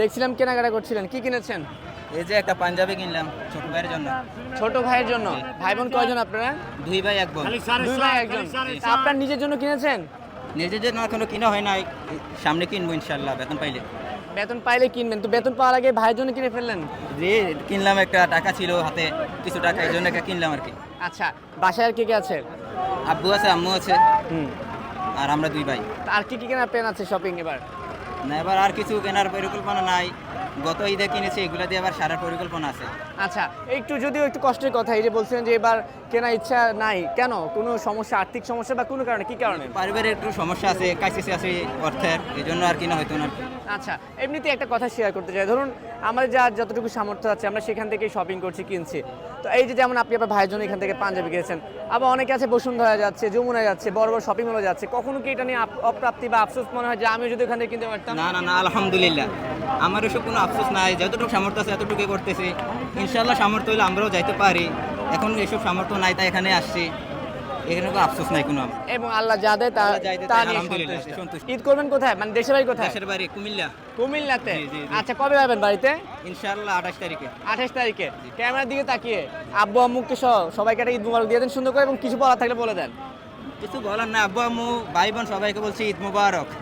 দেখছিলাম কেনাকাটা করছিলেন, কি কিনেছেন? এই যে একটা পাঞ্জাবি কিনলাম ছোট ভাইয়ের জন্য। ছোট ভাইয়ের জন্য। ভাই বোন কয়জন আপনারা? দুই ভাই এক বোন। দুই ভাই একজন। তা আপনার নিজের জন্য কিনেছেন? নিজের জন্য এখনো কিনা হয় নাই, সামনে কিনবো ইনশাল্লাহ বেতন পাইলে। বেতন পাইলে কিনবেন, তো বেতন পাওয়ার আগে ভাইয়ের জন্য কিনে ফেললেন? যে কিনলাম, একটা টাকা ছিল হাতে, কিছু টাকা এই জন্য একটা কিনলাম আর কি। আচ্ছা, বাসায় আর কে কে আছে? আব্বু আছে, আম্মু আছে, হুম। আর আমরা দুই ভাই। তা আর কি কি কেনার প্ল্যান আছে শপিং এবার? না, এবার আর কিছু কেনার পরিকল্পনা নাই। গত ঈদে কিনেছি, এগুলা দিয়ে আবার সারার পরিকল্পনা আছে। আচ্ছা, একটু যদিও একটু কষ্টের কথা, এই যে বলছিলেন যে এবার কেনার ইচ্ছা নাই, কেন? কোনো সমস্যা, আর্থিক সমস্যা বা কোনো কারণে, কি কারণে? পারিবারিক একটু সমস্যা আছে, কাছে আছে অর্থের, এই জন্য আর কিনা হয়তো না। আচ্ছা, এমনিতে একটা কথা শেয়ার করতে চাই। ধরুন আমাদের যা যতটুকু সামর্থ্য আছে আমরা সেখান থেকেই শপিং করছি, কিনছি। তো এই যে যেমন আপনি আপনার ভাইয়ের জন্য এখান থেকে পাঞ্জাবি কিনেছেন, আবার অনেকে আছে বসুন্ধরা যাচ্ছে, যমুনায় যাচ্ছে, বড় বড় শপিং মলে যাচ্ছে, কখনো কি এটা নিয়ে অপ্রাপ্তি বা আফসোস মনে হয় যে আমিও যদি ওখান থেকে কিনতে পারতাম? না না না, আলহামদুলিল্লাহ, আমার এসব কোনো আফসোস নাই। যতটুকু সামর্থ্য আছে এতটুকুই করতেছি। ইনশাল্লাহ সামর্থ্য হলে আমরাও যাইতে পারি। এখন এসব সামর্থ্য নাই, তাই এখানে আসছি। এখানে কোনো আফসোস নাই কোনো আমার। এবং আল্লাহ যা দেয় তা আল্লাহ যা দেয় তা তাই নিয়ে আলহামদুলিল্লাহ সন্তুষ্ট। সন্তুষ্ট। ঈদ করবেন কোথায়, মানে দেশের বাড়ি কোথায়? দেশের বাড়ি কুমিল্লা। কুমিল্লাতে? জি, জি, জি। আচ্ছা, কবে যাবেন বাড়িতে? ইনশাল্লাহ 28 তারিখে। 28 তারিখে। ক্যামেরার দিকে তাকিয়ে আব্বু আম্মুকে সহ সবাইকে একটা ঈদ মুবারক দিয়ে দেন সুন্দর করে, এবং কিছু বলার থাকলে বলে দেন। কিছু বলার না, আব্বু আম্মু ভাই বোন সবাইকে বলছি ঈদ মুবারক।